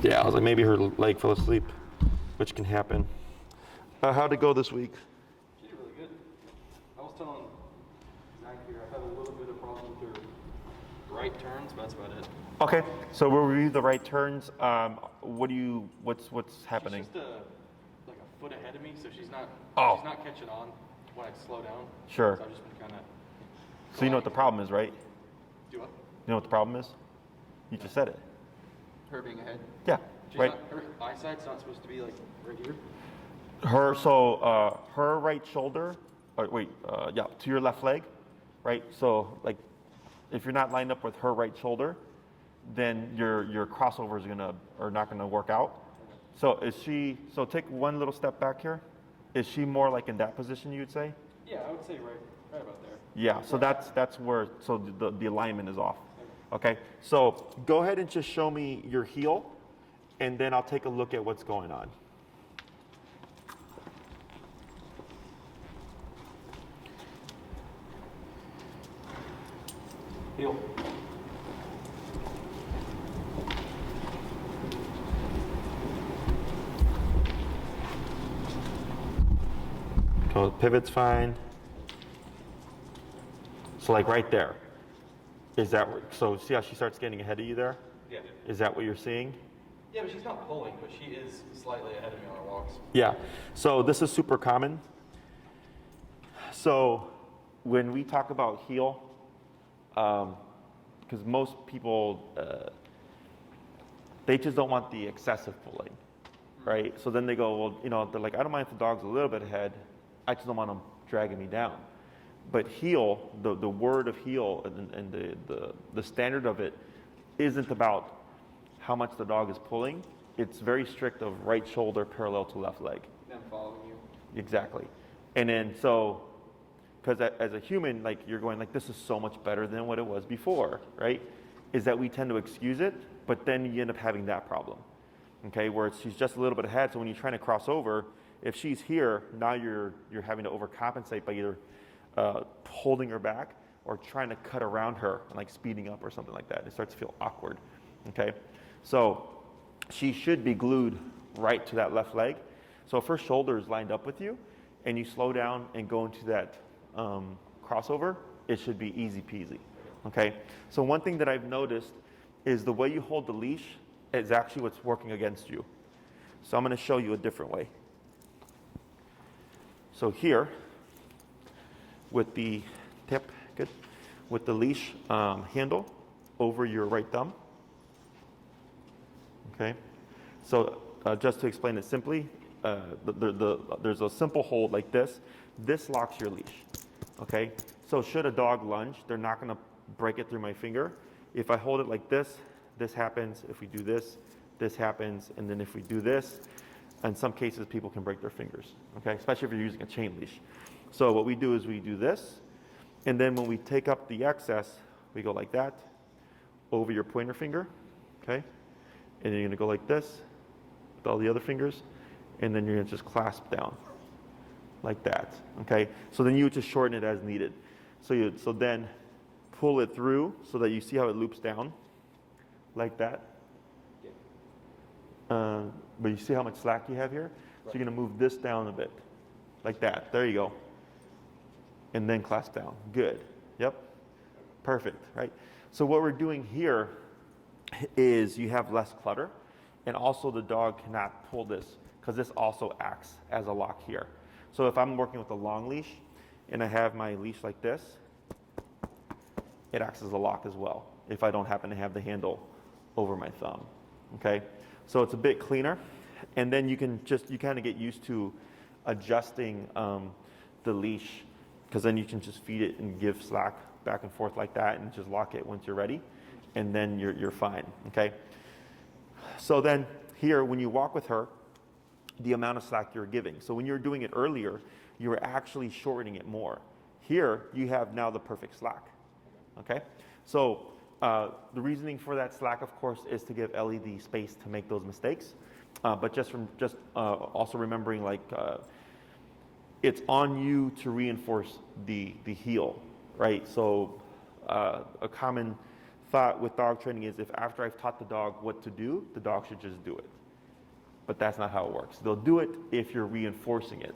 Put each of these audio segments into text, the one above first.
Yeah, I was like, maybe her leg fell asleep, which can happen. How'd it go this week? She did really good. I was telling Zach here, I had a little bit of problem with her right turns, but that's about it. Okay, so we'll review the right turns. What's happening? She's just like a foot ahead of me, so she's not catching on when I slow down. Sure. So I've just been kind of. So you know what the problem is, right? Do what? You know what the problem is? You just said it. Her being ahead. Yeah, right. Her eyesight's not supposed to be like right here. Her right shoulder, to your left leg, right? So like, if you're not lined up with her right shoulder, then your crossovers are not gonna work out. So so take one little step back here. Is she more like in that position, you would say? Yeah, I would say right about there. Yeah, so that's where, so the alignment is off. Okay, so go ahead and just show me your heel, and then I'll take a look at what's going on. Heel. So pivot's fine. So like right there. So see how she starts getting ahead of you there? Yeah. Is that what you're seeing? Yeah, but she's not pulling, but she is slightly ahead of me on her walks. Yeah. So this is super common. So when we talk about heel, because most people, they just don't want the excessive pulling, right? So then they go, well, they're like, I don't mind if the dog's a little bit ahead. I just don't want them dragging me down. But heel, the word of heel and the standard of it isn't about how much the dog is pulling. It's very strict of right shoulder parallel to left leg. Them following you. Exactly. And then so, because as a human, like you're going like, this is so much better than what it was before, right? Is that we tend to excuse it, but then you end up having that problem, okay? Where she's just a little bit ahead, so when you're trying to cross over, if she's here, now you're having to overcompensate by either holding her back or trying to cut around her and like speeding up or something like that. It starts to feel awkward, okay? So she should be glued right to that left leg. So if her shoulder is lined up with you and you slow down and go into that crossover, it should be easy peasy, okay? So one thing that I've noticed is the way you hold the leash is actually what's working against you. So I'm gonna show you a different way. So here, with the tip, good, with the leash handle over your right thumb, okay? So just to explain it simply, there's a simple hold like this. This locks your leash, okay? So should a dog lunge, they're not gonna break it through my finger. If I hold it like this, this happens. If we do this, this happens. And then if we do this, in some cases, people can break their fingers, okay? Especially if you're using a chain leash. So what we do is we do this, and then when we take up the excess, we go like that, over your pointer finger, okay? And then you're gonna go like this, with all the other fingers, and then you're gonna just clasp down, like that, okay? So then you would just shorten it as needed. So then pull it through so that you see how it loops down, like that. But you see how much slack you have here? So you're gonna move this down a bit, like that. There you go. And then clasp down. Good. Yep. Perfect, right? So what we're doing here is you have less clutter, and also the dog cannot pull this because this also acts as a lock here. So if I'm working with a long leash and I have my leash like this, it acts as a lock as well if I don't happen to have the handle over my thumb, okay? So it's a bit cleaner, and then you kind of get used to adjusting the leash, because then you can just feed it and give slack back and forth like that and just lock it once you're ready, and then you're fine, okay? So then here, when you walk with her, the amount of slack you're giving. So when you're doing it earlier, you were actually shortening it more. Here, you have now the perfect slack, okay? So the reasoning for that slack, of course, is to give Ellie the space to make those mistakes. But also remembering, like, it's on you to reinforce the heel, right? So a common thought with dog training is if after I've taught the dog what to do, the dog should just do it. But that's not how it works. They'll do it if you're reinforcing it,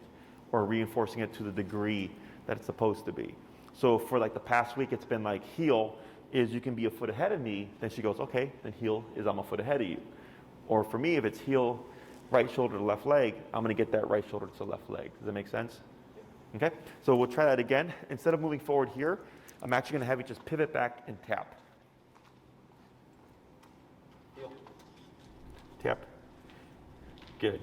or reinforcing it to the degree that it's supposed to be. So for like the past week, it's been like heel is you can be a foot ahead of me. Then she goes, okay, then heel is I'm a foot ahead of you. Or for me, if it's heel, right shoulder to left leg, I'm going to get that right shoulder to left leg. Does that make sense? Okay, so we'll try that again. Instead of moving forward here, I'm actually going to have you just pivot back and tap. Heel. Tap. Good.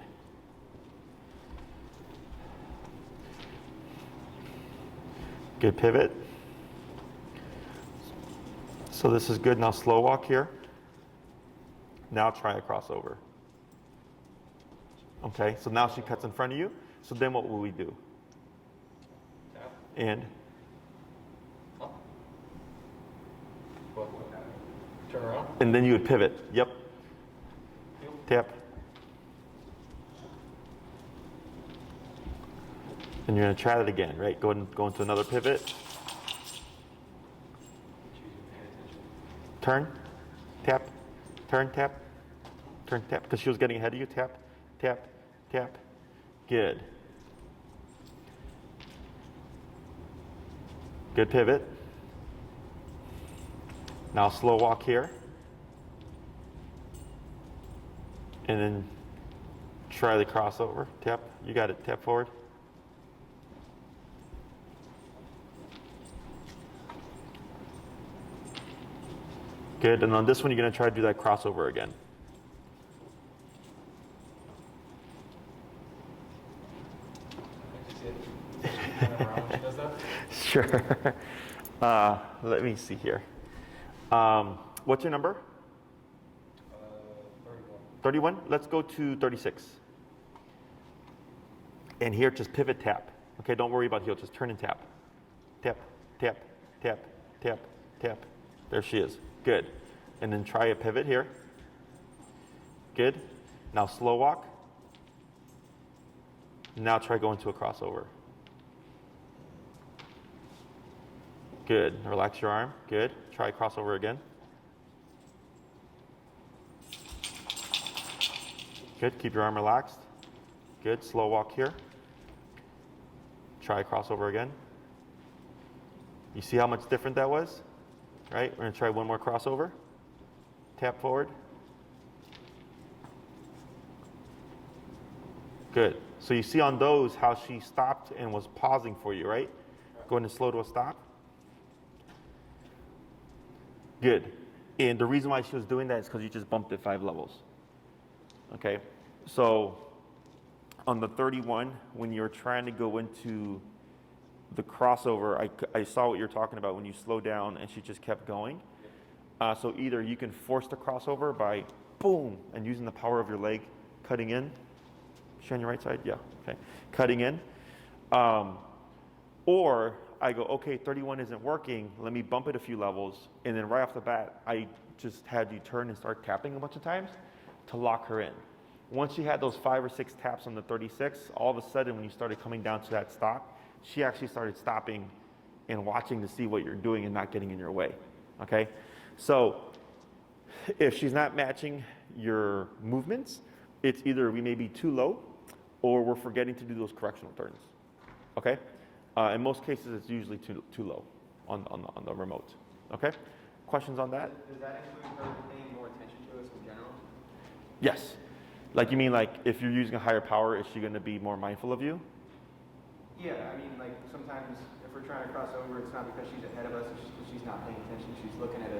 Good pivot. So this is good. Now slow walk here. Now try a crossover. Okay, so now she cuts in front of you. So then what will we do? Tap. And Up. What? Turn around. and then you would pivot. Yep. Heel. Tap. And you're going to try that again, right? Go into another pivot. Turn, tap, turn, tap, turn, tap. Because she was getting ahead of you. Tap, tap, tap. Good. Good pivot. Now slow walk here. And then try the crossover. Tap. You got it. Tap forward. Good, and on this one, you're going to try to do that crossover again. Sure. Let me see here. What's your number? 31. 31? Let's go to 36. And here, just pivot tap. Okay, don't worry about heel, just turn and tap. Tap, tap, tap, tap, tap. There she is. Good. And then try a pivot here. Good. Now slow walk. Now try going to a crossover. Good. Relax your arm. Good. Try crossover again. Good. Keep your arm relaxed. Good. Slow walk here. Try crossover again. You see how much different that was? Right? We're going to try one more crossover. Tap forward. Good. So you see on those how she stopped and was pausing for you, right? Going to slow to a stop. Good. And the reason why she was doing that is because you just bumped it 5 levels. Okay? So on the 31, when you're trying to go into the crossover, I saw what you're talking about when you slow down and she just kept going. So either you can force the crossover by boom and using the power of your leg, cutting in. Is she on your right side? Yeah. Okay. Cutting in. Or I go, okay, 31 isn't working. Let me bump it a few levels. And then right off the bat, I just had you turn and start tapping a bunch of times to lock her in. Once you had those 5 or 6 taps on the 36, all of a sudden when you started coming down to that stop, she actually started stopping and watching to see what you're doing and not getting in your way. Okay? So if she's not matching your movements, it's either we may be too low or we're forgetting to do those correctional turns. Okay? In most cases, it's usually too low on the remote. Okay? Questions on that? Does that include her paying more attention to us in general? Yes. Like you mean like if you're using a higher power, is she going to be more mindful of you? Yeah, I mean, like sometimes if we're trying to cross over, it's not because she's ahead of us, it's just because she's not paying attention. She's looking at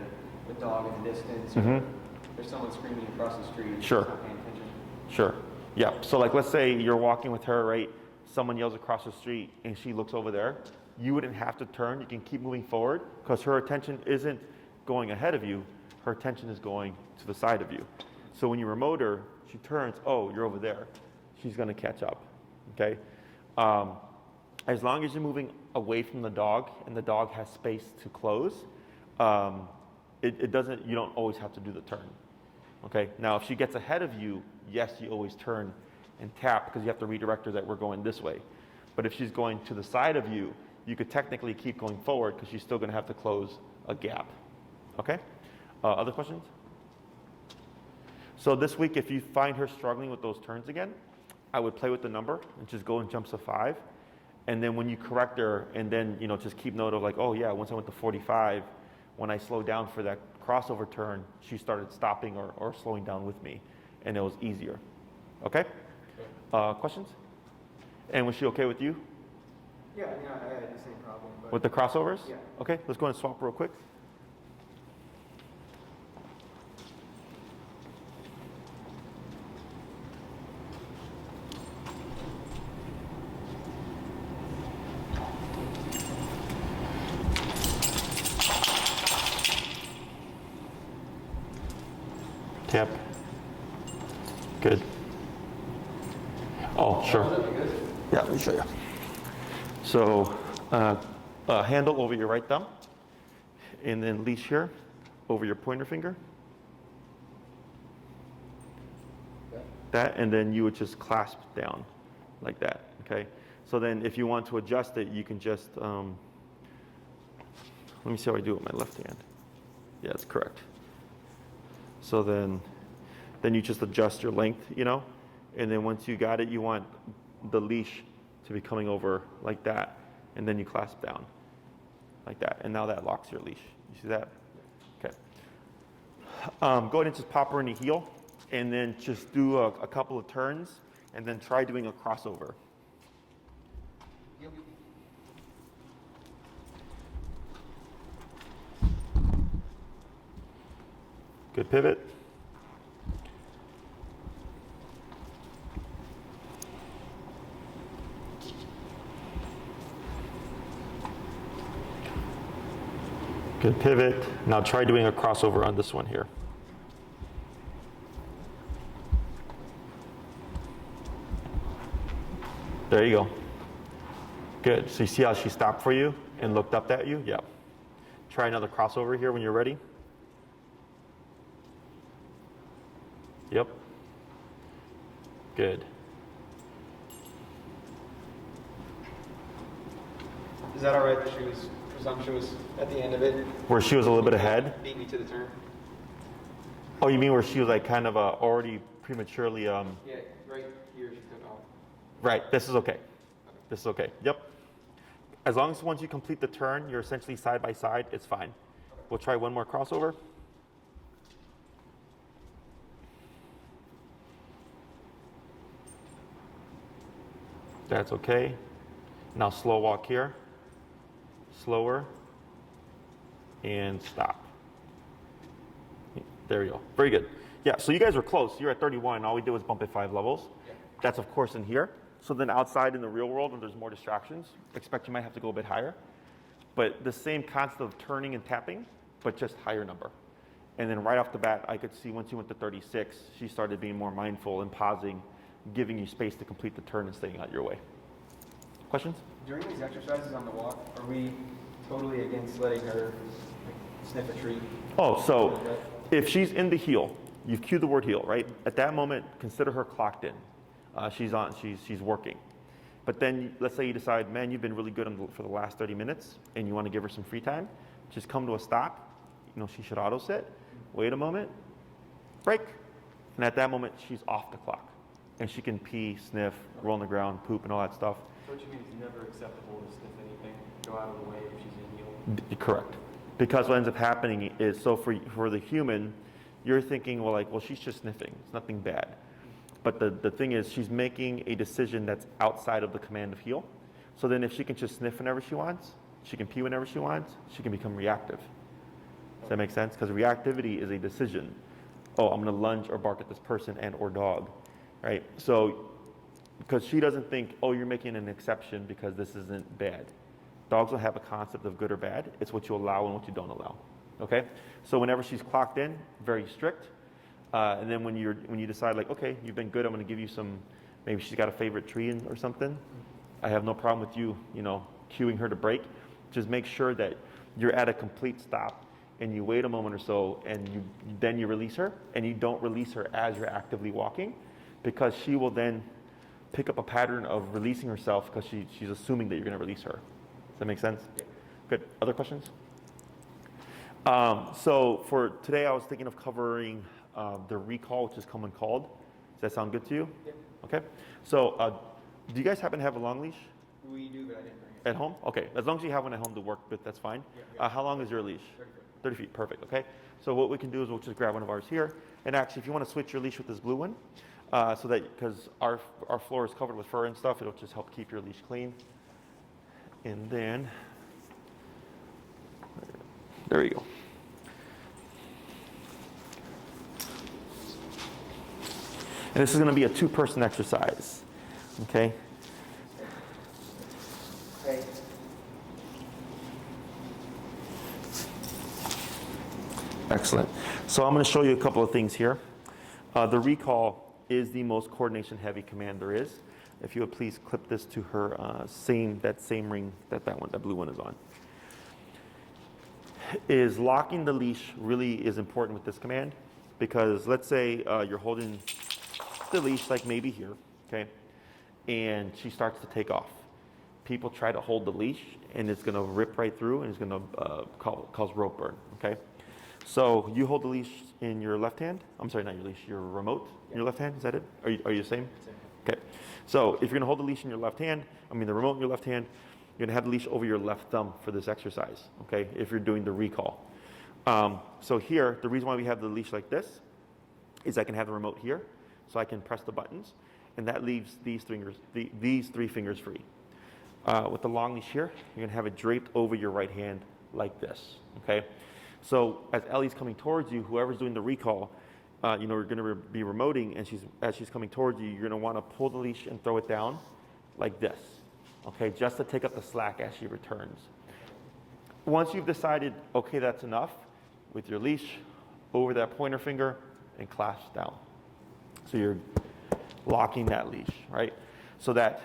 a dog in the distance. Or there's someone screaming across the street. Sure. She's not paying attention. Sure. Yeah. So like let's say you're walking with her, right? Someone yells across the street and she looks over there. You wouldn't have to turn. You can keep moving forward because her attention isn't going ahead of you. Her attention is going to the side of you. So when you remote her, she turns, oh, you're over there. She's going to catch up. Okay? As long as you're moving away from the dog and the dog has space to close, you don't always have to do the turn. Okay? Now, if she gets ahead of you, yes, you always turn and tap because you have to redirect her that we're going this way. But if she's going to the side of you, you could technically keep going forward because she's still going to have to close a gap. Okay? Other questions? So this week, if you find her struggling with those turns again, I would play with the number and just go in jumps of 5. And then when you correct her, and then, just keep note of like, oh yeah, once I went to 45, when I slowed down for that crossover turn, she started stopping or slowing down with me, and it was easier. Okay? Questions? And was she okay with you? Yeah, I had the same problem. But With the crossovers? Yeah. Okay, let's go and swap real quick. Tap. Good. Oh, sure. Yeah, let me show you. So, handle over your right thumb, and then leash here over your pointer finger. That, and then you would just clasp down like that, okay? So then if you want to adjust it, you can just, let me see how I do it with my left hand. Yeah, that's correct. So then you just adjust your length, and then once you got it, you want the leash to be coming over like that, and then you clasp down like that, and now that locks your leash. You see that? Okay. Go ahead and just pop her in the heel, and then just do a couple of turns, and then try doing a crossover. Good pivot. Good pivot. Now try doing a crossover on this one here. There you go. Good. So you see how she stopped for you and looked up at you? Yeah. Try another crossover here when you're ready. Yep. Good. Is that all right that she was presumptuous at the end of it? Where she was a little bit ahead? Beat me to the turn. Oh, you mean where she was like kind of already prematurely Yeah, right here she took off. Right, this is okay. This is okay. Yep. As long as once you complete the turn, you're essentially side by side, it's fine. We'll try one more crossover. That's okay. Now slow walk here. Slower. And stop. There you go. Very good. Yeah, so you guys were close. You're at 31. All we did was bump it 5 levels. Yeah. That's, of course, in here. So then outside in the real world, when there's more distractions, expect you might have to go a bit higher. But the same concept of turning and tapping, but just higher number. And then right off the bat, I could see once you went to 36, she started being more mindful and pausing, giving you space to complete the turn and staying out your way. Questions? During these exercises on the walk, are we totally against letting her sniff a treat? Oh, so if she's in the heel, you've cued the word heel, right? At that moment, consider her clocked in. She's working. But then let's say you decide, man, you've been really good for the last 30 minutes and you want to give her some free time. Just come to a stop. She should auto sit. Wait a moment. Break. And at that moment, she's off the clock. And she can pee, sniff, roll on the ground, poop, and all that stuff. So what you mean it's never acceptable to sniff anything, go out of the way if she's in heel? Correct. Because what ends up happening is, so for the human, you're thinking, well, she's just sniffing. It's nothing bad. But the thing is, she's making a decision that's outside of the command of heel. So then if she can just sniff whenever she wants, she can pee whenever she wants, she can become reactive. Does that make sense? Because reactivity is a decision. Oh, I'm going to lunge or bark at this person and or dog, right? So because she doesn't think, oh, you're making an exception because this isn't bad. Dogs don't have a concept of good or bad. It's what you allow and what you don't allow. Okay? So whenever she's clocked in, very strict. And then when you decide like, okay, you've been good, I'm going to give you some, maybe she's got a favorite tree or something. I have no problem with you, cueing her to break. Just make sure that you're at a complete stop and you wait a moment or so and then you release her, and you don't release her as you're actively walking, because she will then pick up a pattern of releasing herself because she's assuming that you're going to release her. Does that make sense? Yeah. Good. Other questions? So for today, I was thinking of covering the recall, which is come when called. Does that sound good to you? Yeah. Okay. So do you guys happen to have a long leash We do, but I didn't bring it. at home? Okay. As long as you have one at home to work with, that's fine. Yeah. How long is your leash? 30 foot. 30 feet. Perfect. Okay. So what we can do is we'll just grab one of ours here. And actually, if you want to switch your leash with this blue one, so that because our floor is covered with fur and stuff, it'll just help keep your leash clean. And then there you go. And this is going to be a 2-person exercise. Okay. Okay. Excellent. So I'm going to show you a couple of things here. The recall is the most coordination heavy command there is. If you would please clip this to her that same ring that blue one is on. Is locking the leash really is important with this command, because let's say you're holding the leash like maybe here, okay, and she starts to take off. People try to hold the leash and it's going to rip right through and it's going to cause rope burn, okay? So you hold the leash in your left hand. I'm sorry, not your leash, your remote in your left hand. Is that it? Are you the same? Same. Okay. So if you're going to hold the leash in your left hand, the remote in your left hand, you're going to have the leash over your left thumb for this exercise, okay, if you're doing the recall. So here, the reason why we have the leash like this is I can have the remote here, so I can press the buttons, and that leaves these three fingers free. With the long leash here, you're going to have it draped over your right hand like this, okay? So as Ellie's coming towards you, whoever's doing the recall, we're going to be remoting, and as she's coming towards you, you're going to want to pull the leash and throw it down like this, okay, just to take up the slack as she returns. Once you've decided, okay, that's enough, with your leash over that pointer finger and clasp down. So you're locking that leash, right? So that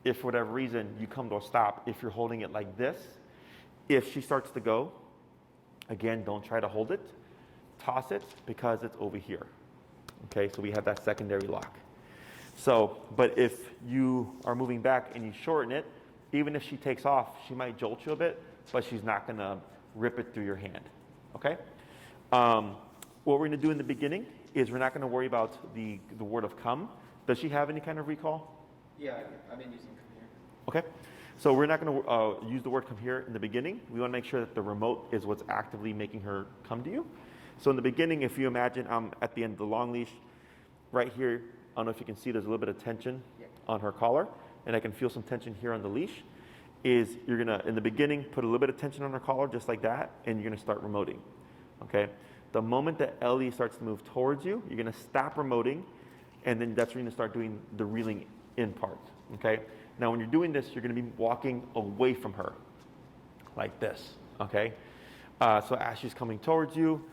if for whatever reason you come to a stop, if you're holding it like this, if she starts to go, again, don't try to hold it. Toss it because it's over here. Okay, so we have that secondary lock. So, but if you are moving back and you shorten it, even if she takes off, she might jolt you a bit, but she's not going to rip it through your hand. Okay? What we're going to do in the beginning is we're not going to worry about the word of come. Does she have any kind of recall? Yeah, I've been using come here. Okay. So we're not going to use the word come here in the beginning. We want to make sure that the remote is what's actively making her come to you. So in the beginning, if you imagine I'm at the end of the long leash, right here, I don't know if you can see there's a little bit of tension on her collar, and I can feel some tension here on the leash, is you're going to, in the beginning, put a little bit of tension on her collar just like that, and you're going to start remoting. Okay? The moment that Ellie starts to move towards you, you're going to stop remoting, and then that's when you're going to start doing the reeling in part. Okay? Now, when you're doing this, you're going to be walking away from her, like this. Okay? So as she's coming towards you,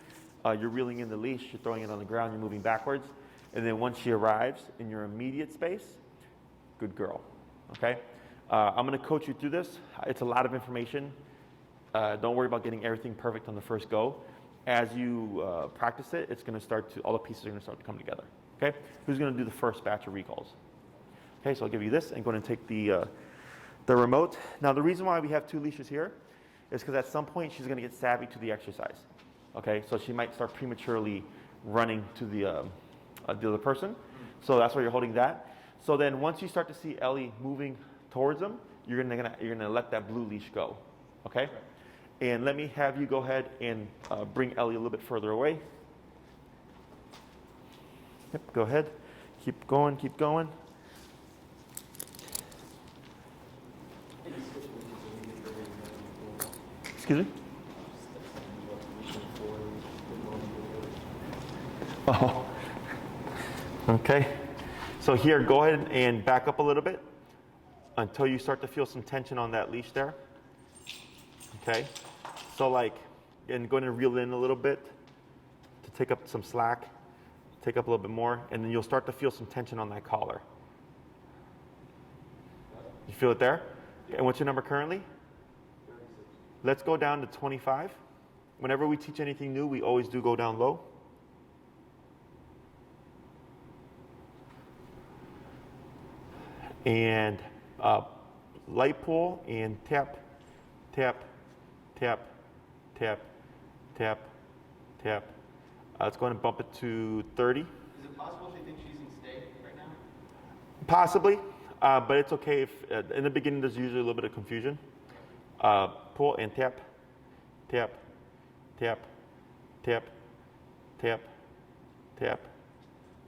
you're reeling in the leash, you're throwing it on the ground, you're moving backwards, and then once she arrives in your immediate space, good girl. Okay? I'm going to coach you through this. It's a lot of information. Don't worry about getting everything perfect on the first go. As you practice it, it's going to start to, all the pieces are going to start to come together. Okay? Who's going to do the first batch of recalls? Okay, so I'll give you this and go ahead and take the remote. Now, the reason why we have 2 leashes here is because at some point she's going to get savvy to the exercise. Okay, so she might start prematurely running to the other person. So that's why you're holding that. So then once you start to see Ellie moving towards them, you're gonna let that blue leash go. Okay? And let me have you go ahead and bring Ellie a little bit further away. Yep, go ahead. Keep going, keep going. Excuse me? Oh, okay. So here, go ahead and back up a little bit until you start to feel some tension on that leash there. Okay. So and go ahead and reel in a little bit to take up some slack, take up a little bit more, and then you'll start to feel some tension on that collar. You feel it there? And what's your number currently? 36. Let's go down to 25. Whenever we teach anything new, we always do go down low. And light pull and tap, tap, tap, tap, tap, tap. Let's go ahead and bump it to 30. Is it possible she thinks she's in stay right now? Possibly, but it's okay if in the beginning there's usually a little bit of confusion. Pull and tap, tap, tap, tap, tap, tap.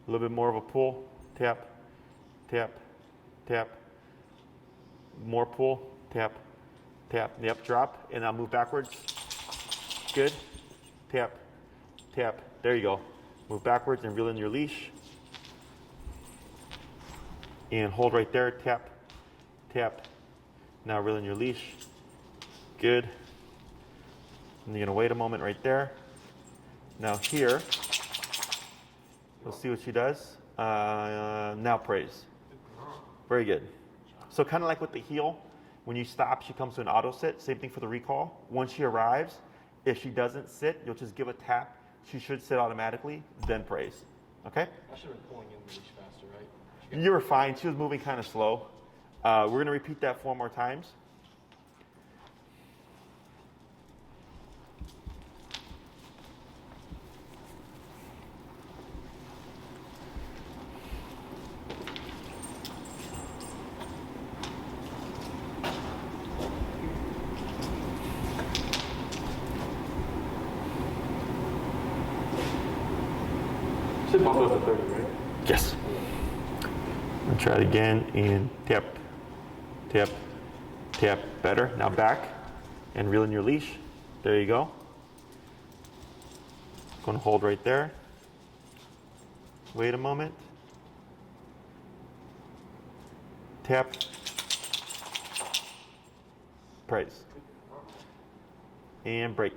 A little bit more of a pull, tap, tap, tap. More pull, tap, tap. Yep, drop, and I'll move backwards. Good. Tap, tap. There you go. Move backwards and reel in your leash. And hold right there, tap, tap. Now reel in your leash. Good. And you're gonna wait a moment right there. Now here, we'll see what she does. Now praise. Very good. So kind of like with the heel, when you stop, she comes to an auto sit. Same thing for the recall. Once she arrives, if she doesn't sit, you'll just give a tap. She should sit automatically, then praise. Okay? I should have been pulling in the leash faster, right? You were fine. She was moving kind of slow. We're going to repeat that 4 more times. Should bump it up to 30, right? Yes. And try it again and tap, tap, tap. Better. Now back and reel in your leash. There you go. Going to hold right there. Wait a moment. Tap. Praise. And break.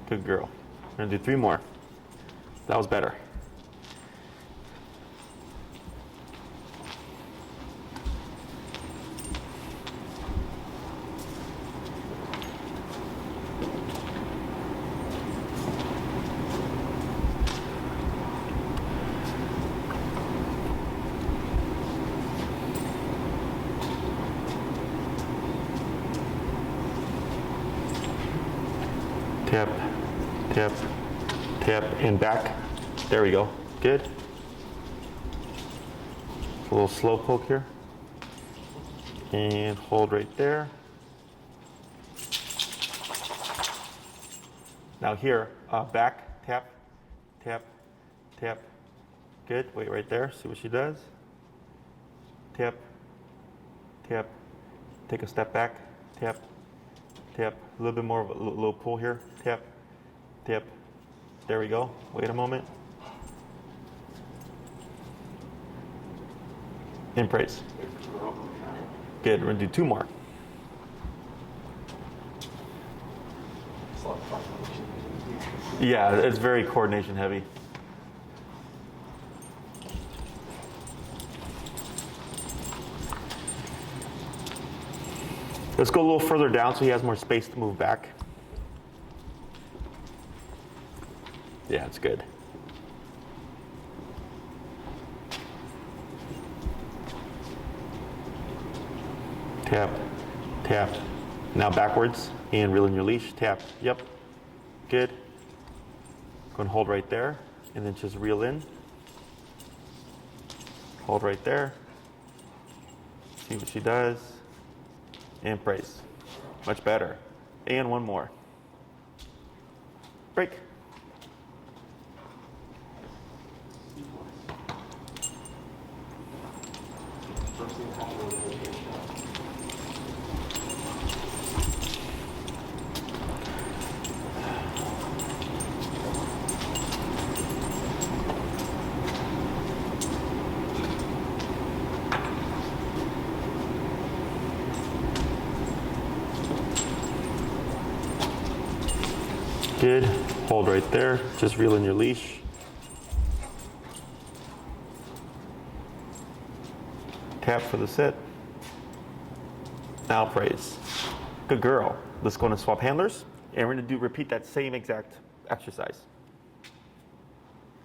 Good girl. We're going to do 3 more. That was better. Tap, tap, tap, and back. There we go. Good. A little slow poke here. And hold right there. Now here, back, tap, tap, tap. Good. Wait right there. See what she does. Tap, tap. Take a step back. Tap, tap. A little bit more of a little pull here. Tap, tap. There we go. Wait a moment. And praise. Good. We're going to do 2 more. Yeah, it's very coordination heavy. Let's go a little further down so he has more space to move back. Yeah, it's good. Tap, tap. Now backwards and reel in your leash. Tap. Yep. Good. Go and hold right there and then just reel in. Hold right there. See what she does. And praise. Much better. And 1 more. Break. Good. Hold right there. Just reel in your leash. Tap for the sit. Now praise. Good girl. Let's go and swap handlers. And we're going to repeat that same exact exercise.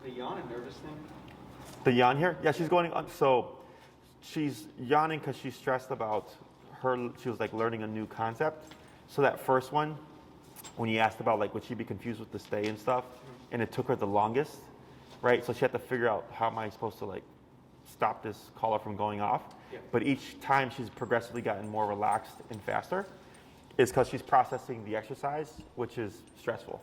The yawn and nervous thing? The yawn here? Yeah, she's going on. So she's yawning because she's stressed about she was like learning a new concept. So that first one, when you asked about like would she be confused with the stay and stuff, and it took her the longest, right? So she had to figure out how am I supposed to like stop this collar from going off. Yeah. But each time she's progressively gotten more relaxed and faster. Is because she's processing the exercise, which is stressful.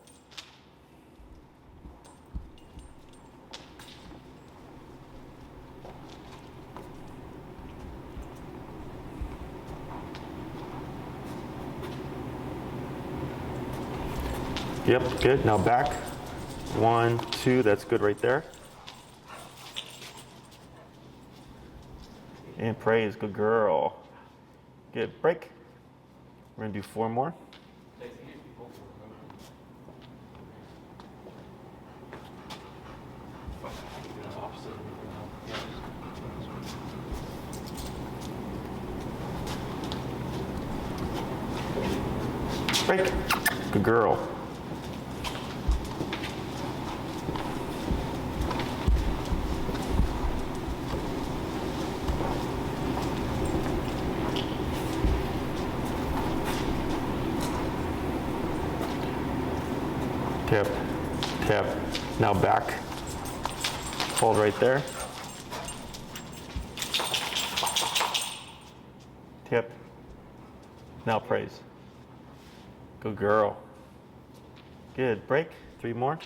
Yep, good. Now back. 1, 2, that's good right there. And praise, good girl. Good, break. We're gonna do 4 more. Break. Good girl. Tap, tap. Now back. Hold right there. Tip. Now praise. Good girl. Good. Break. 3 more.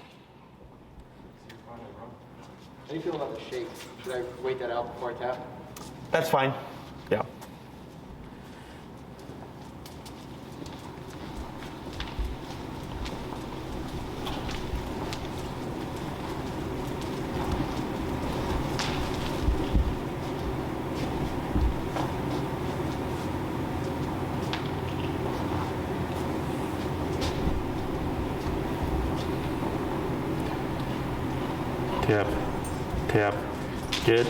How do you feel about the shape? Should I wait that out before I tap? That's fine. Yeah. Tap, tap, good.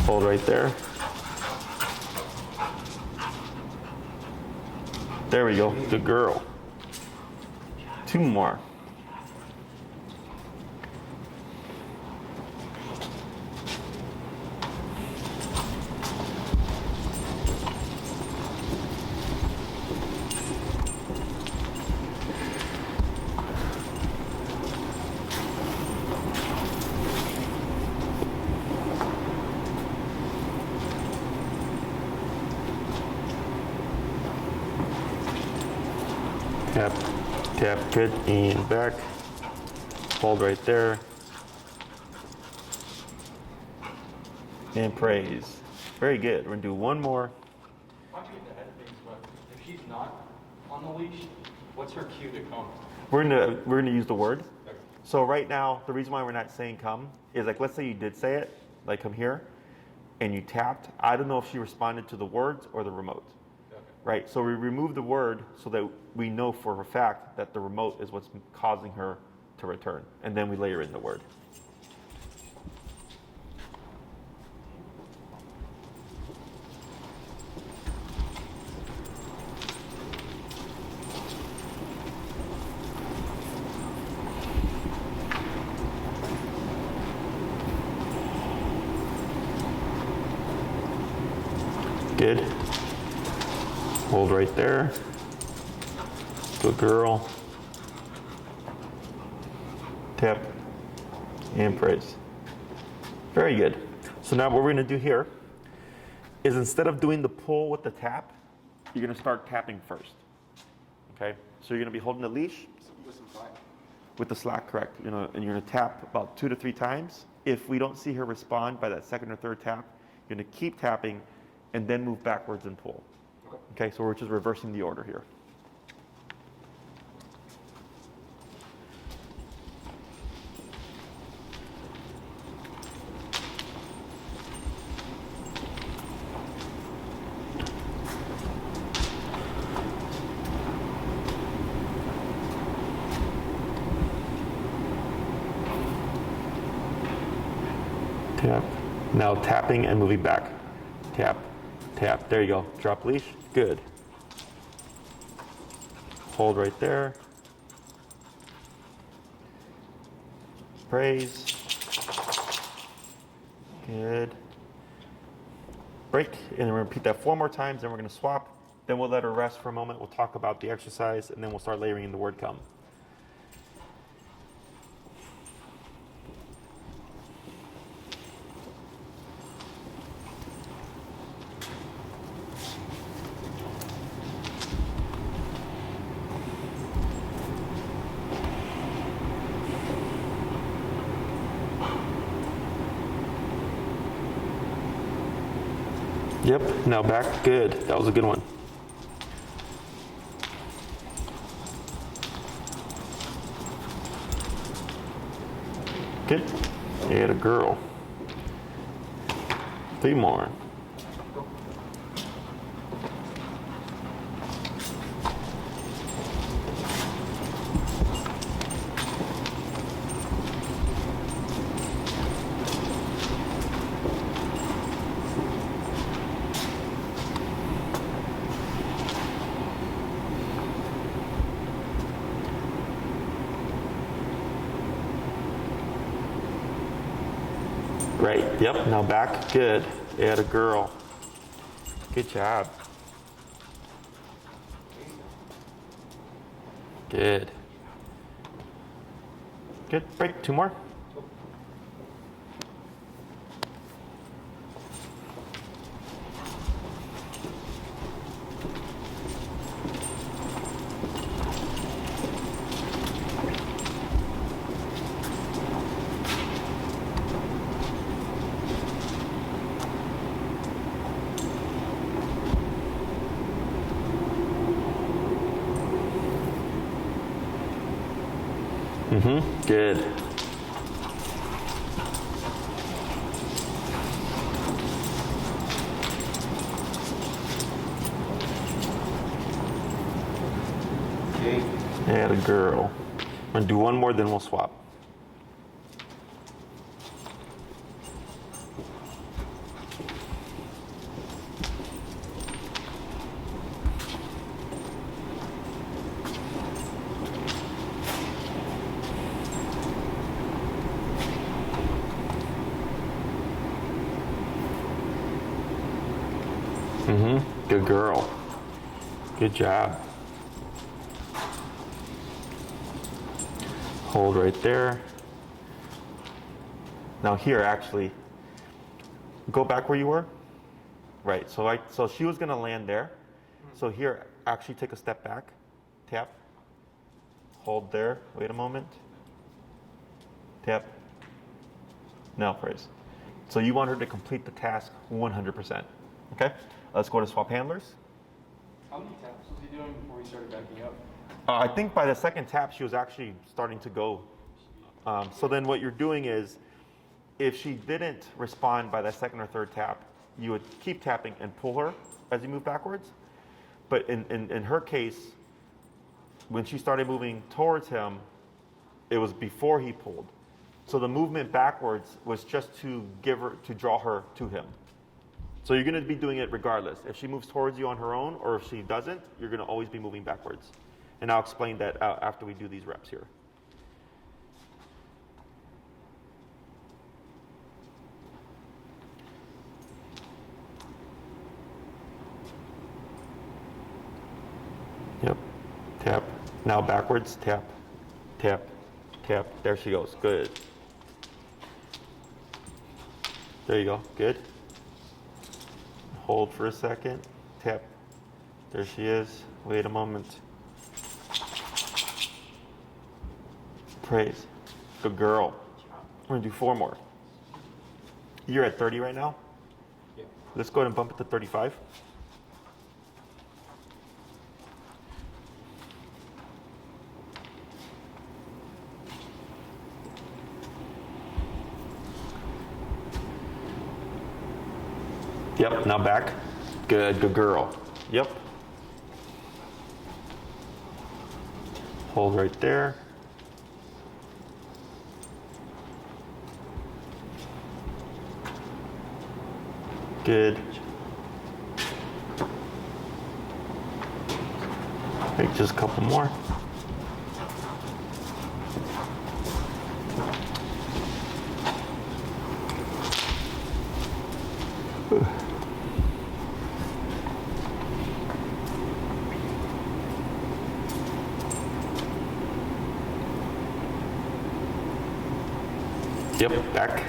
Hold right there. There we go, good girl. 2 more. Tap, tap, good, and back. Hold right there. And praise. Very good. We're gonna do 1 more. Not to get ahead of things, but if she's not on the leash, what's her cue to come? We're gonna use the word. So right now, the reason why we're not saying come is like, let's say you did say it, like come here, and you tapped. I don't know if she responded to the words or the remote. Right, so we remove the word so that we know for a fact that the remote is what's causing her to return, and then we layer in the word. Good. Hold right there. Good girl. Tap and praise. Very good. So now what we're going to do here is instead of doing the pull with the tap, you're going to start tapping first. Okay? So you're going to be holding the leash With some slack. with the slack, correct? And you're going to tap about 2 to 3 times. If we don't see her respond by that second or third tap, you're going to keep tapping and then move backwards and pull. Okay, so we're just reversing the order here. Tap. Now tapping and moving back. Tap, tap. There you go. Drop leash. Good. Hold right there. Praise. Good. break, and then we're gonna repeat that 4 more times, then we're gonna swap, then we'll let her rest for a moment, we'll talk about the exercise, and then we'll start layering in the word come. Yep, now back, good. That was a good one. Good. And a girl. 3 more. Right, yep, now back, good. Add a girl. Good job. Good. Good, break, 2 more. Good. Okay. Add a girl. I'm gonna do 1 more, then we'll swap. Good girl. Good job. Hold right there. Now here, actually, go back where you were. Right, so she was gonna land there. So here, actually take a step back, tap, hold there, wait a moment, tap, now praise. So you want her to complete the task 100%, okay? Let's go to swap handlers. How many taps was he doing before he started backing up? I think by the second tap, she was actually starting to go. So then what you're doing is, if she didn't respond by that second or third tap, you would keep tapping and pull her as you move backwards. But in her case, when she started moving towards him, it was before he pulled. So the movement backwards was just to draw her to him. So you're gonna be doing it regardless. If she moves towards you on her own, or if she doesn't, you're gonna always be moving backwards. And I'll explain that after we do these reps here. Yep, tap. Now backwards, tap, tap, tap. There she goes, good. There you go, good. Hold for a second, tap. There she is, wait a moment. Praise, good girl. We're gonna do 4 more. You're at 30 right now? Yeah. Let's go ahead and bump it to 35. Yep, now back. Good, good girl. Yep. Hold right there. Good. Make just a couple more. Yep, back.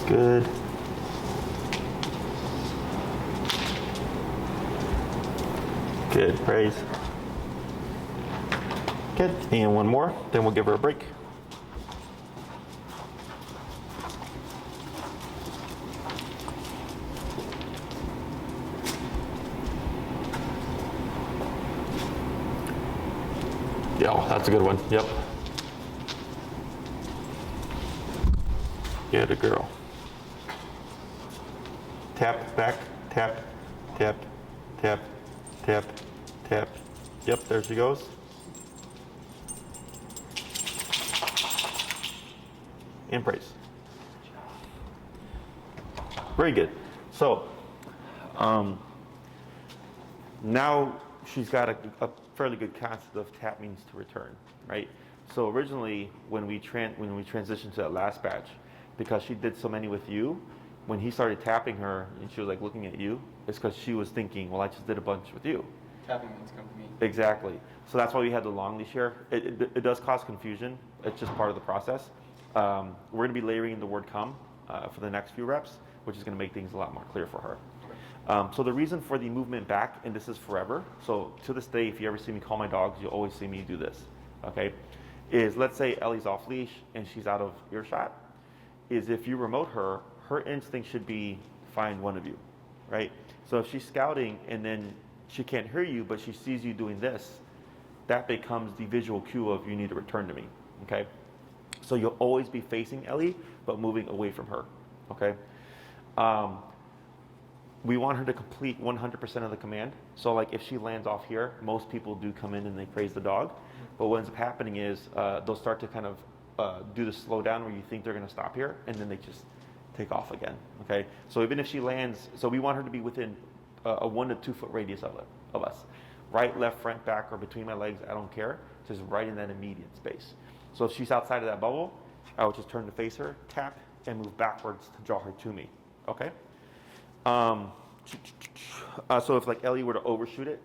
Good. Good, praise. Good, and one more, then we'll give her a break. Yeah, that's a good one, yep. Get a girl. Tap, back, tap, tap, tap, tap, tap. Yep, there she goes. And praise. Very good. So, now she's got a fairly good concept of tap means to return, right? So originally, when we transitioned to that last batch, because she did so many with you, when he started tapping her and she was like looking at you, it's because she was thinking, well, I just did a bunch with you. Tapping means come to me. Exactly. So that's why we had the long leash here. It does cause confusion. It's just part of the process. We're going to be layering the word come for the next few reps, which is going to make things a lot more clear for her. So the reason for the movement back, and this is forever, so to this day, if you ever see me call my dogs, you'll always see me do this, okay? Is let's say Ellie's off leash and she's out of earshot, is if you remote her, her instinct should be find one of you, right? So if she's scouting and then she can't hear you, but she sees you doing this, that becomes the visual cue of you need to return to me, okay? So you'll always be facing Ellie, but moving away from her, okay? We want her to complete 100% of the command. So like if she lands off here, most people do come in and they praise the dog. But what ends up happening is they'll start to kind of do the slow down where you think they're gonna stop here, and then they just take off again, okay? So even if she lands, so we want her to be within a 1 to 2 foot radius of us. Right, left, front, back, or between my legs, I don't care. Just right in that immediate space. So if she's outside of that bubble, I would just turn to face her, tap, and move backwards to draw her to me, okay? So if like Ellie were to overshoot it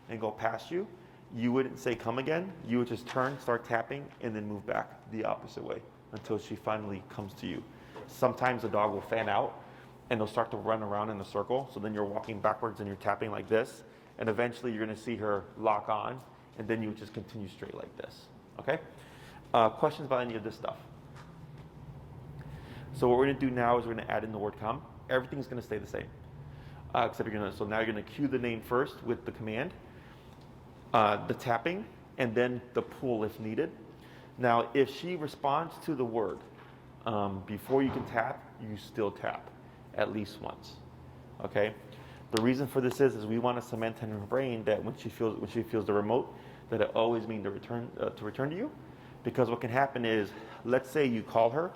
and go past you, you wouldn't say come again. You would just turn, start tapping, and then move back the opposite way until she finally comes to you. Sometimes the dog will fan out and they'll start to run around in a circle. So then you're walking backwards and you're tapping like this, and eventually you're going to see her lock on, and then you would just continue straight like this. Okay? Questions about any of this stuff? So what we're going to do now is we're going to add in the word come. Everything's going to stay the same, except so now you're going to cue the name first with the command, the tapping, and then the pull if needed. Now, if she responds to the word before you can tap, you still tap at least once. Okay. The reason for this is we want to cement in her brain that when she feels the remote, that it always means to return to you, because what can happen is, let's say you call her,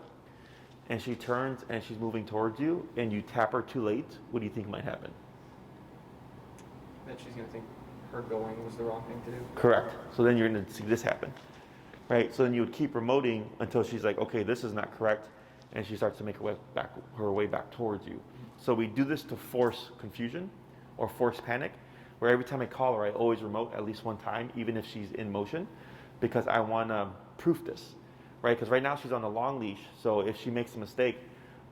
and she turns and she's moving towards you, and you tap her too late. What do you think might happen? That she's going to think her going was the wrong thing to do. Correct. So then you're going to see this happen, right? So then you would keep remoting until she's like, okay, this is not correct, and she starts to make her way back towards you. So we do this to force confusion or force panic, where every time I call her, I always remote at least one time, even if she's in motion, because I want to proof this, right? Because right now she's on a long leash, so if she makes a mistake,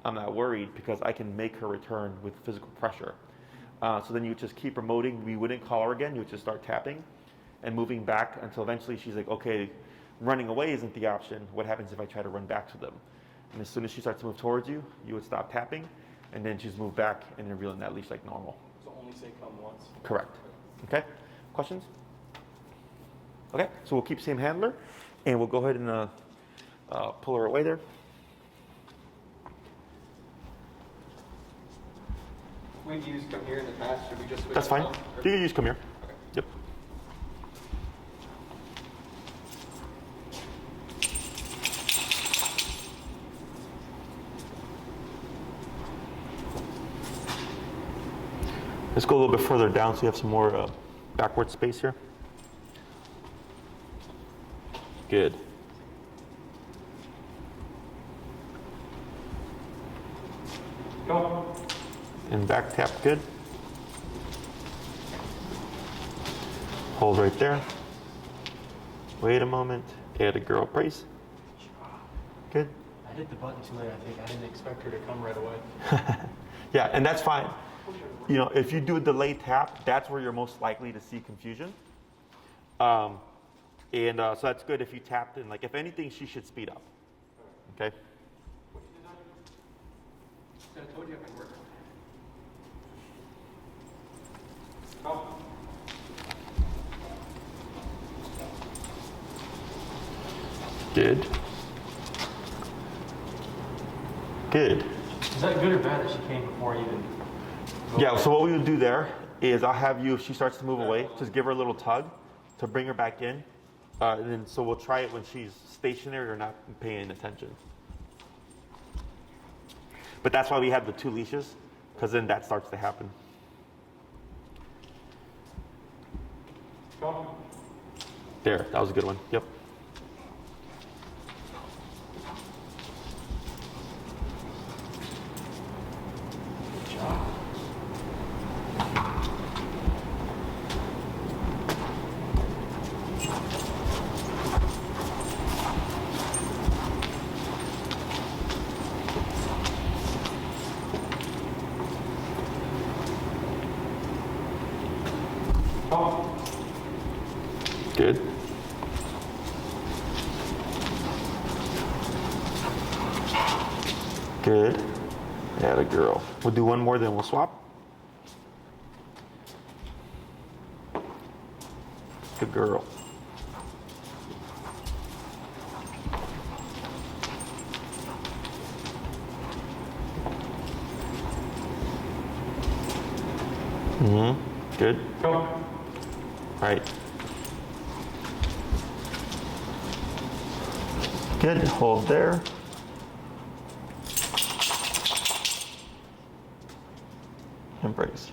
I'm not worried because I can make her return with physical pressure. So then you would just keep remoting. We wouldn't call her again. You would just start tapping and moving back until eventually she's like, okay, running away isn't the option. What happens if I try to run back to them? And as soon as she starts to move towards you, you would stop tapping, and then she's moved back and then reel in that leash like normal. So only say come once. Correct. Okay. Questions? Okay. So we'll keep same handler, and we'll go ahead and pull her away there. We've used come here in the past. Should we just switch? That's fine. it up? You can use come here. Okay. Yep. Let's go a little bit further down so you have some more backward space here. Good. Go. And back tap, good. Hold right there. Wait a moment. Add a girl. Praise. Good. I hit the button too late, I think. I didn't expect her to come right away. Yeah, and that's fine. You know, if you do a delayed tap, that's where you're most likely to see confusion. So that's good if you tapped in. Like, if anything, she should speed up. Okay? I told you I can work. Come. Good. Good. Is that good or bad that she came before I even? Yeah, so what we would do there is I'll have you, if she starts to move away, just give her a little tug to bring her back in. And then, so we'll try it when she's stationary or not paying attention. But that's why we have the 2 leashes, because then that starts to happen. Come. There, that was a good one. Yep. Good. Good. Atta girl. We'll do one more, then we'll swap. Good girl. Good. Come. Right. Good. Hold there. Embrace.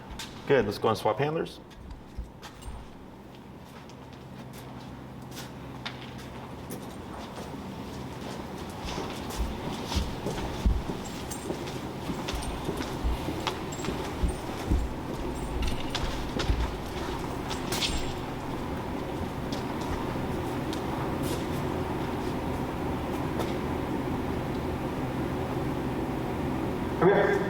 Good. Let's go and swap handlers. Come here.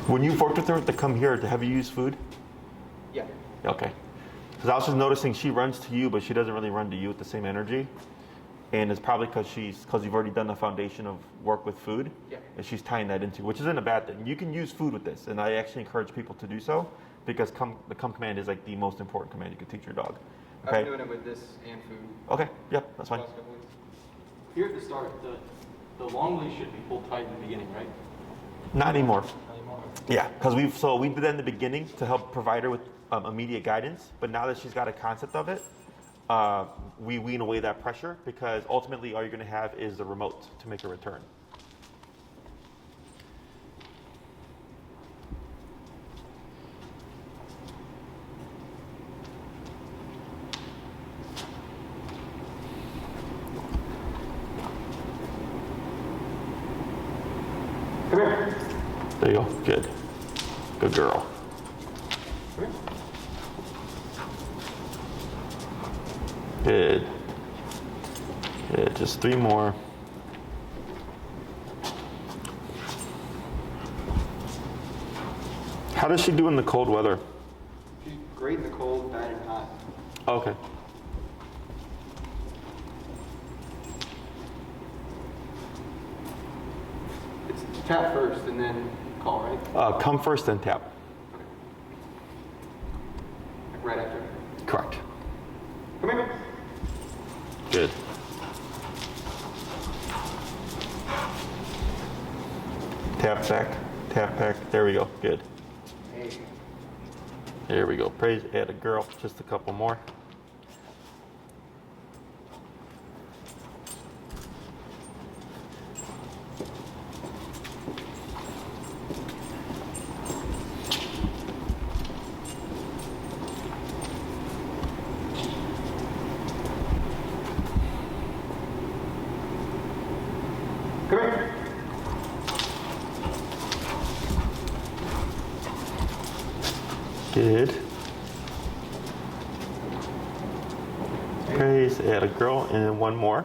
When you've worked with her to come here, have you used food? Yeah. Okay. Because I was just noticing she runs to you, but she doesn't really run to you with the same energy. And it's probably because you've already done the foundation of work with food. Yeah. And she's tying that into, which isn't a bad thing. You can use food with this, and I actually encourage people to do so because the come command is like the most important command you can teach your dog. I've Okay. been doing it with this and food. Okay. Yep. That's fine. Last couple weeks. Here at the start, the long leash should be pulled tight in the beginning, right? Not anymore. Not anymore. Yeah, because we did that in the beginning to help provide her with immediate guidance. But now that she's got a concept of it, we wean away that pressure because ultimately all you're going to have is the remote to make a return. Come here. There you go. Good. Good girl. Come here. Good. Good. Just 3 more. How does she do in the cold weather? She's great in the cold, bad and hot. Okay. It's tap first and then call, right? Come first, then tap. Like right after. Correct. Come here. Good. Tap back. Tap back. There we go. Good. Hey. There we go. Praise. Add a girl. Just a couple more. Come here. Good. Praise, add a girl, and then one more.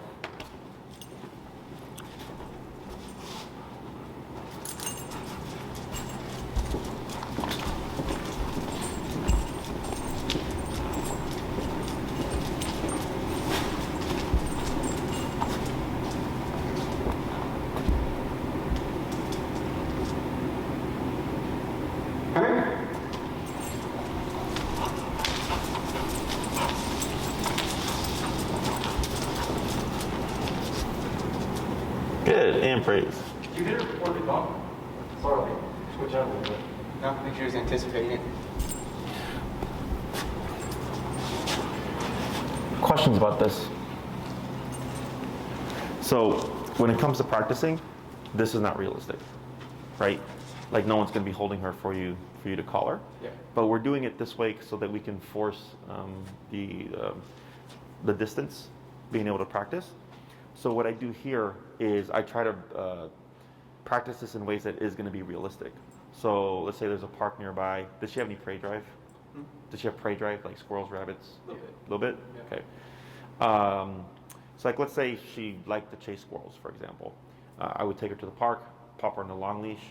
Good, and praise. Did you hit her before the dog? Or like switch out a little bit? No, I think she was anticipating it. Questions about this? So when it comes to practicing, this is not realistic, right? Like no one's going to be holding her for you to call her. Yeah. But we're doing it this way so that we can force the distance, being able to practice. So what I do here is I try to practice this in ways that is going to be realistic. So let's say there's a park nearby. Does she have any prey drive? Does she have prey drive, like squirrels, rabbits? A little bit. A little bit? Yeah. Okay. So like let's say she liked to chase squirrels, for example. I would take her to the park, pop her on the long leash,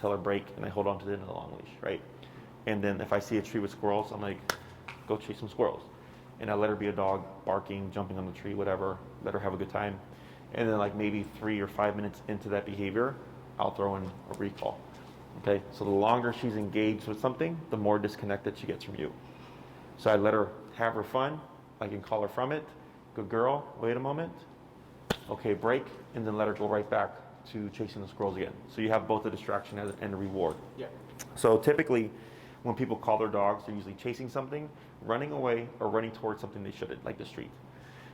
tell her break, and I hold on to the end of the long leash, right? And then if I see a tree with squirrels, I'm like, go chase some squirrels. And I let her be a dog, barking, jumping on the tree, whatever, let her have a good time. And then like maybe 3 or 5 minutes into that behavior, I'll throw in a recall. Okay, so the longer she's engaged with something, the more disconnected she gets from you. So I let her have her fun, I can call her from it, good girl, wait a moment, okay, break, and then let her go right back to chasing the squirrels again. So you have both a distraction and a reward. Yeah. So typically, when people call their dogs, they're usually chasing something, running away, or running towards something they shouldn't, like the street.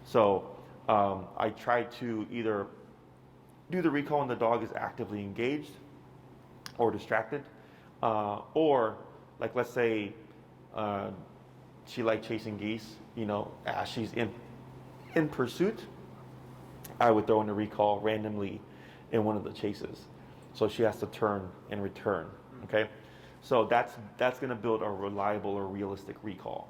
So I try to either do the recall when the dog is actively engaged or distracted, or like let's say she liked chasing geese, as she's in pursuit, I would throw in a recall randomly in one of the chases. So she has to turn and return, okay? So that's going to build a reliable or realistic recall.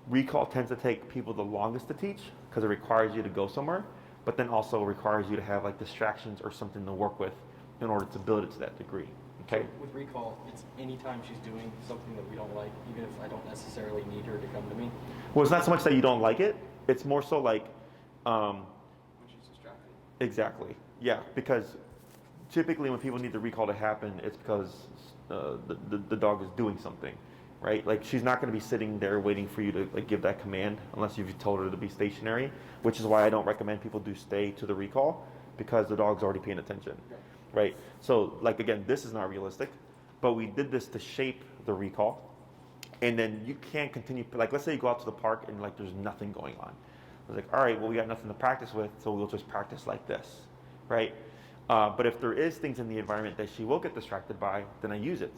Recall tends to take people the longest to teach because it requires you to go somewhere, but then also requires you to have like distractions or something to work with in order to build it to that degree, okay? With recall, it's anytime she's doing something that we don't like, even if I don't necessarily need her to come to me. Well, it's not so much that you don't like it, it's more so like... When she's distracted. Exactly, yeah, because typically when people need the recall to happen, it's because the dog is doing something, right? Like she's not going to be sitting there waiting for you to like give that command unless you've told her to be stationary, which is why I don't recommend people do stay to the recall because the dog's already paying attention, right? So like again, this is not realistic, but we did this to shape the recall, and then you can't continue. Like let's say you go out to the park and like there's nothing going on. I was like, all right, well we got nothing to practice with, so we'll just practice like this, right? But if there is things in the environment that she will get distracted by, then I use it.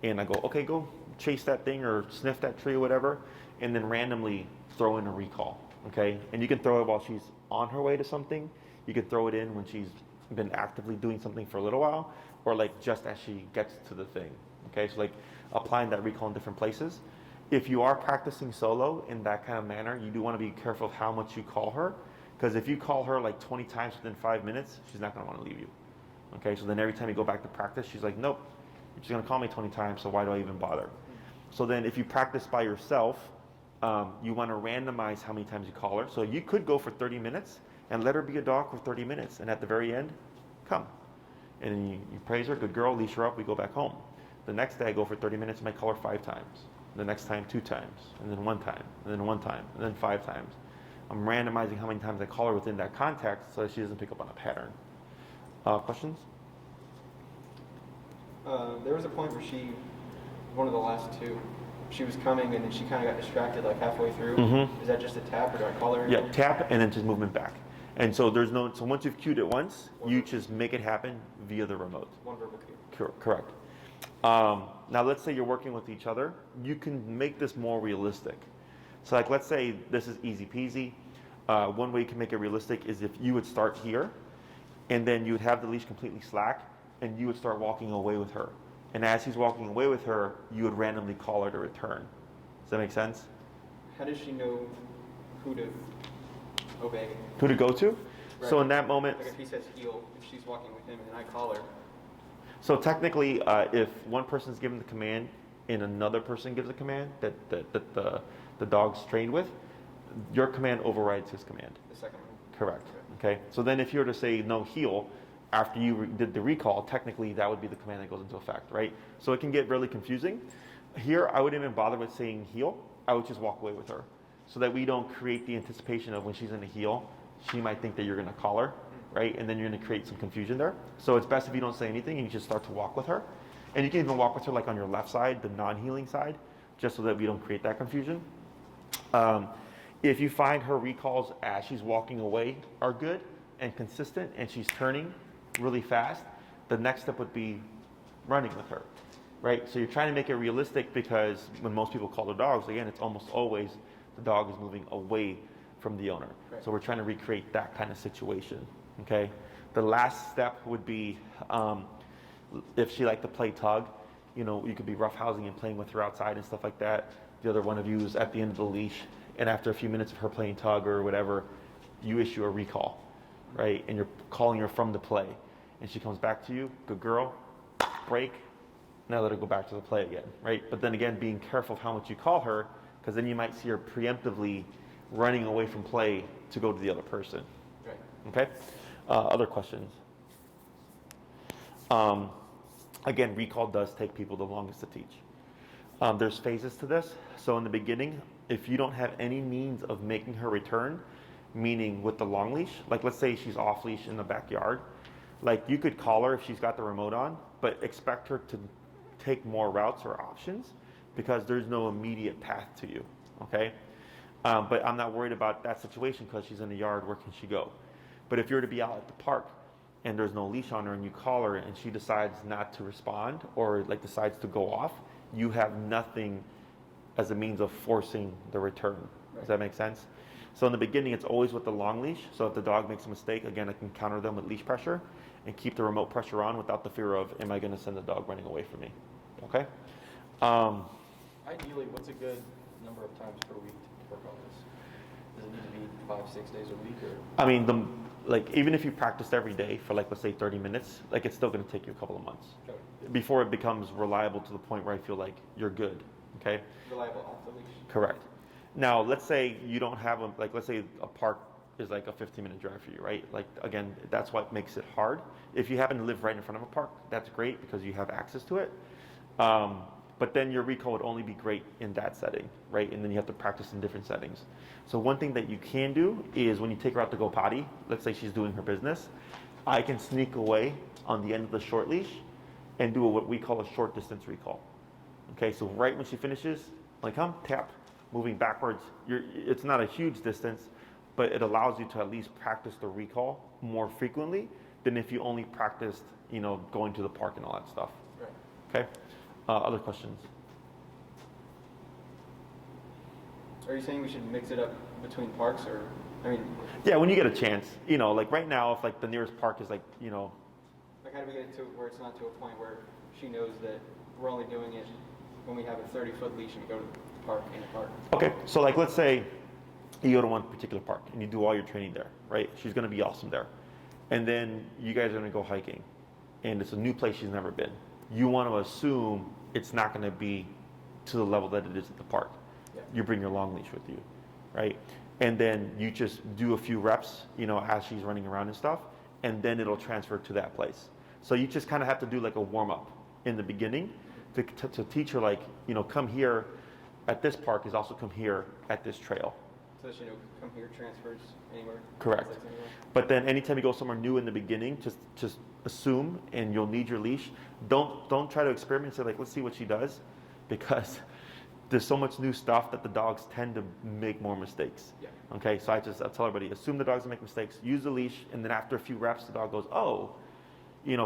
And I go, okay, go chase that thing or sniff that tree or whatever, and then randomly throw in a recall, okay? And you can throw it while she's on her way to something. You can throw it in when she's been actively doing something for a little while, or like just as she gets to the thing, okay? So like applying that recall in different places. If you are practicing solo in that kind of manner, you do want to be careful of how much you call her. Because if you call her like 20 times within 5 minutes, she's not going to want to leave you. Okay, so then every time you go back to practice, she's like, nope, you're just going to call me 20 times, so why do I even bother? So then if you practice by yourself, you want to randomize how many times you call her. So you could go for 30 minutes and let her be a dog for 30 minutes. And at the very end, come. And then you praise her, good girl, leash her up, we go back home. The next day I go for 30 minutes and I call her 5 times. The next time 2 times, and then 1 time, and then 1 time, and then 5 times. I'm randomizing how many times I call her within that context so that she doesn't pick up on a pattern. Questions? There was a point where one of the last 2, she was coming and then she kind of got distracted like halfway through. Mm-hmm. Is that just a tap or do I call her? Yeah, tap and then just movement back. And so so once you've cued it once, you just make it happen via the remote. One verbal cue. Correct. Now let's say you're working with each other. You can make this more realistic. So like let's say this is easy peasy. One way you can make it realistic is if you would start here and then you would have the leash completely slack and you would start walking away with her And as he's walking away with her, you would randomly call her to return. Does that make sense? How does she know who to obey? Who to go to? Right. So in that moment, Like if he says heel, if she's walking with him and then I call her. so technically, if one person's given the command and another person gives a command that the dog's trained with, your command overrides his command. The second one. Correct. Okay. So then if you were to say no heel after you did the recall, technically that would be the command that goes into effect, right? So it can get really confusing. Here, I wouldn't even bother with saying heel. I would just walk away with her so that we don't create the anticipation of when she's in a heel, she might think that you're going to call her, right? And then you're going to create some confusion there. So it's best if you don't say anything and you just start to walk with her. And you can even walk with her like on your left side, the non-healing side, just so that we don't create that confusion. If you find her recalls as she's walking away are good and consistent and she's turning really fast, the next step would be running with her, right? So you're trying to make it realistic because when most people call their dogs, again, it's almost always the dog is moving away from the owner. Right. So we're trying to recreate that kind of situation, okay? The last step would be if she liked to play tug, you know, you could be roughhousing and playing with her outside and stuff like that. The other one of you is at the end of the leash, and after a few minutes of her playing tug or whatever, you issue a recall, right? And you're calling her from the play. And she comes back to you, good girl, break, now let her go back to the play again, right? But then again, being careful of how much you call her, because then you might see her preemptively running away from play to go to the other person. Right. Okay? Other questions? Again, recall does take people the longest to teach. There's phases to this. So in the beginning, if you don't have any means of making her return, meaning with the long leash, like let's say she's off leash in the backyard, like you could call her if she's got the remote on, but expect her to take more routes or options because there's no immediate path to you, okay? But I'm not worried about that situation because she's in the yard, where can she go? But if you're to be out at the park and there's no leash on her and you call her and she decides not to respond or like decides to go off, you have nothing as a means of forcing the return. Does that make sense? So in the beginning, it's always with the long leash. So if the dog makes a mistake, again, I can counter them with leash pressure and keep the remote pressure on without the fear of, am I going to send the dog running away from me? Okay? Ideally, what's a good number of times per week to work on this? Does it need to be 5-6 days a week, or? I mean, even if you practiced every day for like, let's say 30 minutes, like it's still going to take you a couple of months Okay. before it becomes reliable to the point where I feel like you're good. Okay? Reliable off the leash. Correct. Now, let's say you don't have let's say a park is like a 15-minute drive for you, right? Like, again, that's what makes it hard. If you happen to live right in front of a park, that's great because you have access to it. But then your recall would only be great in that setting, right? And then you have to practice in different settings. So one thing that you can do is when you take her out to go potty, let's say she's doing her business, I can sneak away on the end of the short leash and do what we call a short distance recall. Okay, so right when she finishes, like come, tap, moving backwards. It's not a huge distance, but it allows you to at least practice the recall more frequently than if you only practiced, going to the park and all that stuff. Right. Okay? Other questions? Are you saying we should mix it up between parks, or, Yeah, when you get a chance. Like right now, if like the nearest park is like, like how do we get it to where it's not to a point where she knows that we're only doing it when we have a 30-foot leash and we go to the park in the park? Okay, so like let's say you go to one particular park and you do all your training there, right? She's going to be awesome there. And then you guys are going to go hiking and it's a new place she's never been. You want to assume it's not going to be to the level that it is at the park. Yeah. You bring your long leash with you, right? And then you just do a few reps, as she's running around and stuff, and then it'll transfer to that place. So you just kind of have to do like a warm-up in the beginning to teach her like, come here at this park is also come here at this trail. So that she know come here transfers anywhere? Correct. Transits anywhere? But then anytime you go somewhere new in the beginning, just assume, and you'll need your leash. Don't try to experiment and say like, let's see what she does, because there's so much new stuff that the dogs tend to make more mistakes. Yeah. Okay, so I tell everybody, assume the dogs will make mistakes, use the leash, and then after a few reps, the dog goes, oh,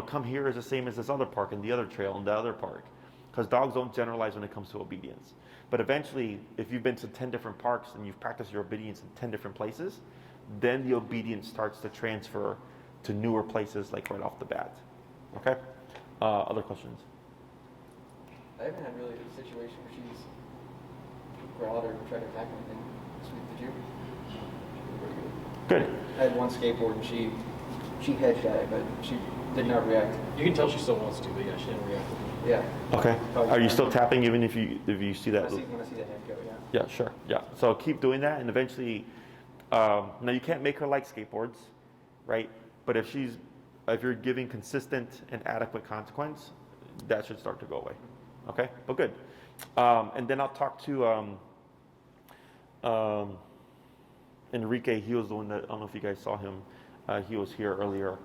come here is the same as this other park and the other trail and the other park. Because dogs don't generalize when it comes to obedience. But eventually, if you've been to 10 different parks and you've practiced your obedience in 10 different places, then the obedience starts to transfer to newer places like right off the bat. Okay? Other questions? I haven't had really a situation where she's growled or tried to attack anything. Did you? Good. I had one skateboard and she hedged at it, but she did not react. You can tell she still wants to, but yeah, she didn't react. Yeah. Okay. Are you still tapping even if you see that? When I see the head go, yeah. Yeah, sure. Yeah. So keep doing that, and eventually, now you can't make her like skateboards, right? But if you're giving consistent and adequate consequence, that should start to go away. Okay. But good. And then I'll talk to Enrique. He was the one that, I don't know if you guys saw him. He was here earlier.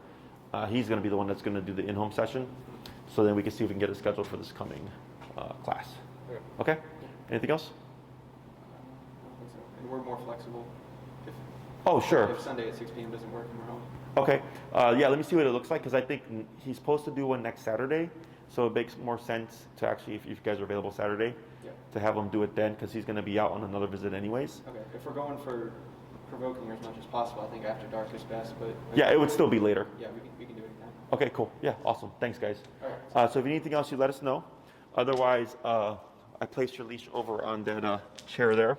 He's going to be the one that's going to do the in-home session. So then we can see if we can get it scheduled for this coming class. Okay. Anything else? I don't think so. And we're more flexible. Oh, sure. If Sunday at 6 p.m. doesn't work and we're home. Okay. Yeah, let me see what it looks like, because I think he's supposed to do one next Saturday. So it makes more sense to actually, if you guys are available Saturday, to have him do it then, because he's going to be out on another visit anyways. Okay. If we're going for provoking her as much as possible, I think after dark is best. But Yeah, it would still be later. Yeah, we can do it anytime. Okay, cool. Yeah, awesome. Thanks, guys. All right. So if you need anything else, you let us know. Otherwise, I placed your leash over on that chair there.